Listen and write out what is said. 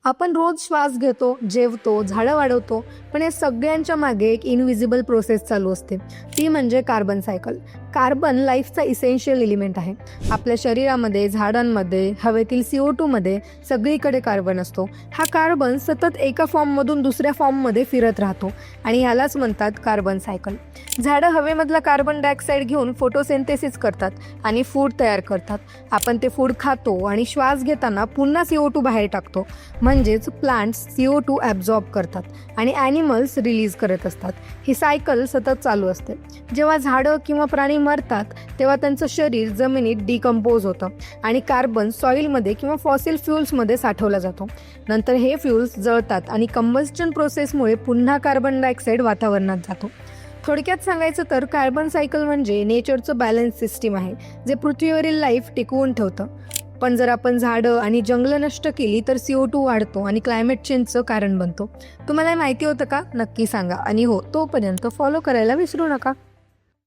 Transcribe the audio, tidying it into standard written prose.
आपण रोज श्वास घेतो, जेवतो, झाडं वाढवतो, पण या सगळ्यांच्या मागे एक इनविजिबल प्रोसेस चालू असते. ती म्हणजे कार्बन सायकल. कार्बन लाईफचा इसेन्शियल एलिमेंट आहे. आपल्या शरीरामध्ये, झाडांमध्ये, हवेतील CO2 मध्ये सगळीकडे कार्बन असतो. हा कार्बन सतत एका फॉर्ममधून दुसऱ्या फॉर्ममध्ये फिरत राहतो आणि ह्यालाच म्हणतात कार्बन सायकल. झाडं हवेमधला कार्बन डायऑक्साईड घेऊन फोटोसिंथेसिस करतात आणि फूड तयार करतात. आपण ते फूड खातो आणि श्वास घेताना पुन्हा CO2 बाहेर टाकतो. म्हणजेच प्लांट्स CO2 ॲब्झॉर्ब करतात आणि ॲनिमल्स रिलीज करत असतात. ही सायकल सतत चालू असते. जेव्हा झाडं किंवा प्राणी मरतात तेव्हा त्यांचं शरीर जमिनीत डिकम्पोज होतं आणि कार्बन सॉईलमध्ये किंवा फॉसिल फ्युल्समध्ये साठवला जातो. नंतर हे फ्युल्स जळतात आणि कंबस्टन प्रोसेसमुळे पुन्हा कार्बन डायऑक्साईड वातावरणात जातो. थोडक्यात सांगायचं तर कार्बन सायकल म्हणजे नेचरचं बॅलन्स सिस्टीम आहे, जे पृथ्वीवरील लाईफ टिकवून ठेवतं. पण जर आपण झाडं आणि जंगलं नष्ट केली तर CO2 वाढतो आणि क्लायमेट चेंजचं कारण बनतो. तुम्हाला माहिती होतं का? नक्की सांगा आणि हो, तोपर्यंत फॉलो करायला विसरू नका.